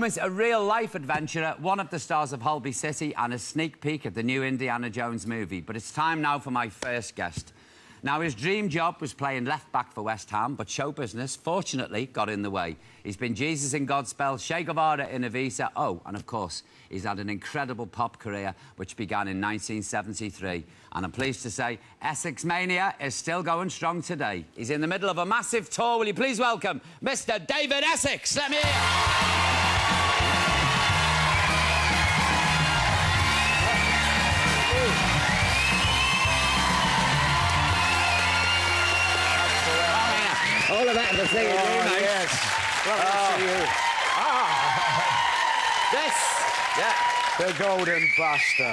Is a real-life adventurer, one of the stars of Holby City, and a sneak peek at the new Indiana Jones movie. But it's time now for my first guest. Now, his dream job was playing left-back for West Ham, but show business, fortunately, got in the way. He's been Jesus in Godspell, Che Guevara in Ibiza. Oh, and of course, he's had an incredible pop career, which began in 1973. And I'm pleased to say, Essex Mania is still going strong today. He's in the middle of a massive tour. Will you please welcome Mr. David Essex? Let me hear. All of that to see you, mate. Yes. Lovely to see you. This. Yeah. The Golden Buster.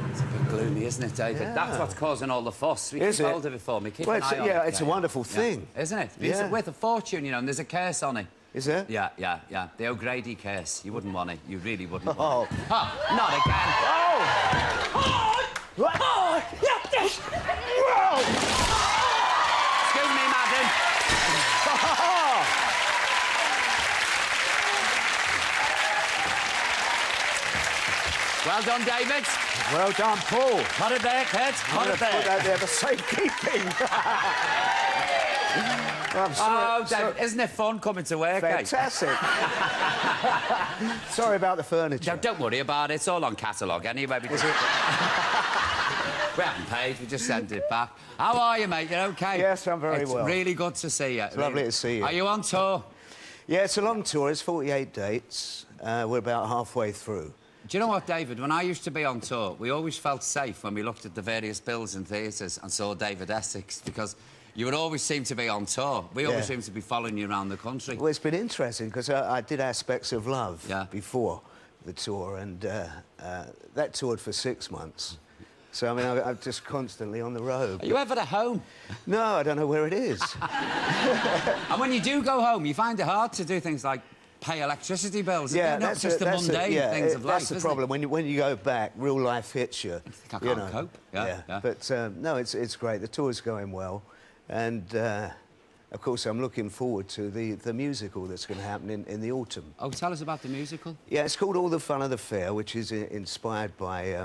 It's a bit gloomy, isn't it, David? Yeah. That's what's causing all the fuss. Is it? Hold of it for me. Keep Well, an eye on it. it's a wonderful thing. Yeah. Isn't it? It's worth a fortune, you know, and there's a curse on it. Is there? Yeah. The O'Grady curse. You wouldn't want it. You really wouldn't Oh. want it. Oh, not again. Oh! What? Oh! Whoa! Excuse me, madam. Well done, David. Well done, Paul. Hot it there, kid. Hot it Put that there. there for safekeeping. Oh, David, isn't it fun coming to work, eh? Fantastic. Sorry about the furniture. No, don't worry about it. It's all on catalogue anyway. We haven't paid. We just sent it back. How are you, mate? You okay? Yes, I'm very well. It's really good to see you. It's lovely to see you. Are you on tour? Yeah, it's a long tour. It's 48 dates. We're about halfway through. Do you know what, David? When I used to be on tour, we always felt safe when we looked at the various bills in theatres and saw David Essex, because you would always seem to be on tour. We always seem to be following you around the country. Well, it's been interesting, because I did Aspects of Love before the tour, and that toured for 6 months. So, I mean, I'm just constantly on the road. Are you ever at home? No, I don't know where it is. And when you do go home, you find it hard to do things like pay electricity bills. Yeah, not just the mundane things of life. That's the problem. When you go back, real life hits you. I can't cope. Yeah. But no, it's great. The tour's going well, and of course I'm looking forward to the musical that's going to happen in the autumn. Oh, tell us about the musical. Yeah, it's called All the Fun of the Fair, which is inspired by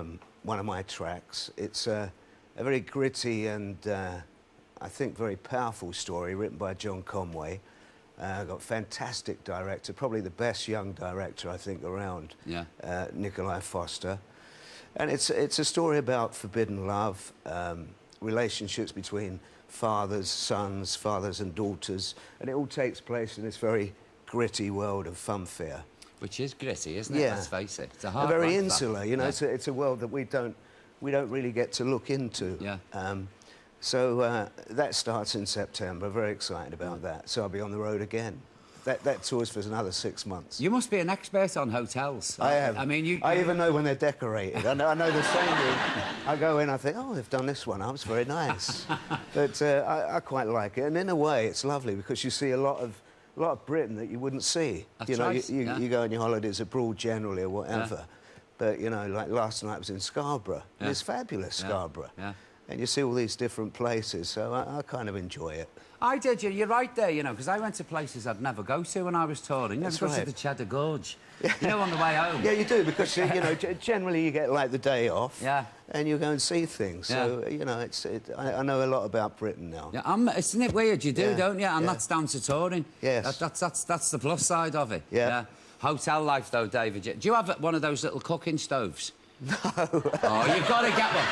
one of my tracks. It's a very gritty and I think very powerful story written by John Conway. Got a fantastic director, probably the best young director I think around. Yeah. Nikolai Foster, and it's a story about forbidden love, relationships between fathers, sons, fathers and daughters, and it all takes place in this very gritty world of funfair. Which is gritty, isn't it? Yeah. Let's face it. It's a hard very life, insular, you know. It's a world that we don't really get to look into. Yeah. So that starts in September. Very excited about that. So I'll be on the road again. That tours for another 6 months. You must be an expert on hotels. I am. I mean, I even know when they're decorated. I know the same room. I go in, I think, oh, they've done this one up. It's very nice. But I quite like it. And in a way, it's lovely because you see a lot of Britain that you wouldn't see. That's you know, right. you go on your holidays abroad generally or whatever. Yeah. But, you know, like last night I was in Scarborough. Yeah. And it's fabulous, Scarborough. Yeah. And you see all these different places, so I kind of enjoy it. I did, you're right there, you know, because I went to places I'd never go to when I was touring. That's right. right. To the Cheddar Gorge, you know, on the way home. Yeah, you do, because, you know, generally you get, like, the day off. Yeah. And you go and see things. So, you know, I know a lot about Britain now. Yeah, isn't it weird? You do, don't you? And that's down to touring. Yes. That's the plus side of it. Yeah. Hotel life, though, David. Do you have one of those little cooking stoves? No. Oh, you've got to get one.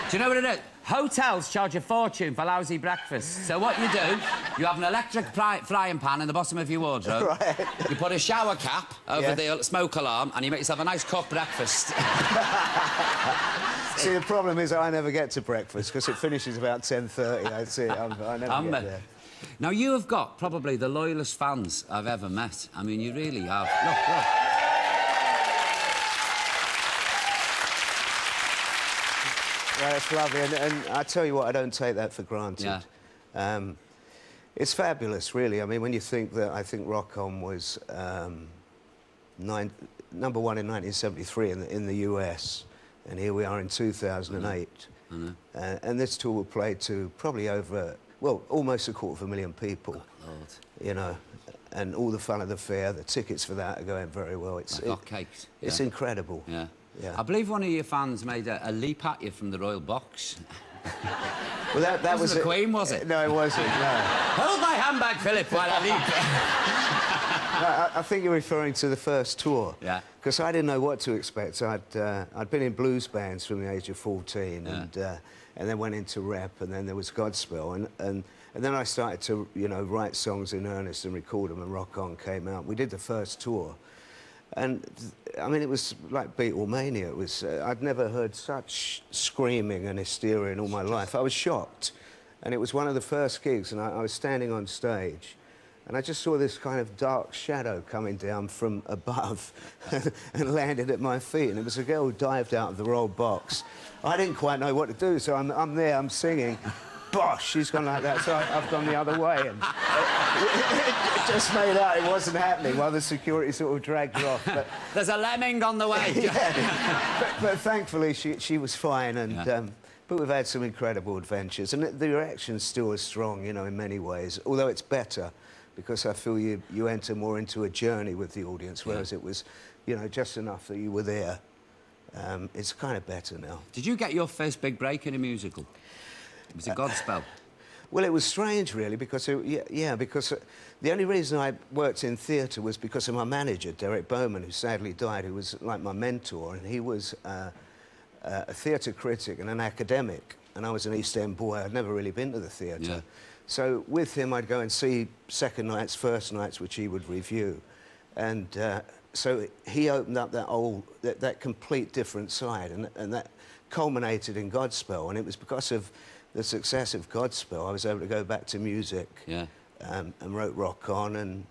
Do you know what it is? Hotels charge a fortune for lousy breakfast. So what you do, you have an electric frying pan in the bottom of your wardrobe. Right. You put a shower cap over the smoke alarm and you make yourself a nice cooked breakfast. See, the problem is I never get to breakfast because it finishes about 10:30. That's it. I never get there. Now, you have got probably the loyalest fans I've ever met. I mean, you really have. Look. Yeah, that's lovely, and I tell you what, I don't take that for granted. Yeah. It's fabulous, really. I mean, when you think that I think Rock On was #1 in 1973 in the US, and here we are in 2008, and this tour will play to probably over, well, almost 250,000 people. God, Lord. You know, and all the fun of the fair. The tickets for that are going very well. It's cakes. It's incredible. Yeah. Yeah. I believe one of your fans made a leap at you from the royal box. Well, that was the Queen, was it? No, it wasn't. No. Hold my handbag, Philip, while I leap. No, I think you're referring to the first tour. Yeah. Because I didn't know what to expect. I'd been in blues bands from the age of 14, Yeah. and then went into rap, and then there was Godspell, and then I started to, you know, write songs in earnest and record them, and Rock On came out. We did the first tour, and I mean, it was like Beatlemania. It was I'd never heard such screaming and hysteria in all my life. I was shocked, and it was one of the first gigs, and I was standing on stage. And I just saw this kind of dark shadow coming down from above and landed at my feet. And it was a girl who dived out of the roll box. I didn't quite know what to do, so I'm there, I'm singing. Bosh, she's gone like that, so I've gone the other way. And it just made out it wasn't happening while the security sort of dragged her off. But, there's a lemming on the way. Yeah. But thankfully, she was fine. And, yeah. But we've had some incredible adventures. And the reaction's still as strong, you know, in many ways, although it's better. Because I feel you enter more into a journey with the audience, whereas it was, you know, just enough that you were there. It's kind of better now. Did you get your first big break in a musical? It was a Godspell. Well, it was strange, really, because, because the only reason I worked in theatre was because of my manager, Derek Bowman, who sadly died, who was like my mentor, and he was a theatre critic and an academic, and I was an East End boy. I'd never really been to the theatre. Yeah. So with him, I'd go and see second nights, first nights, which he would review. And so he opened up that complete different side, and that culminated in Godspell. And it was because of the success of Godspell I was able to go back to music and wrote Rock On, and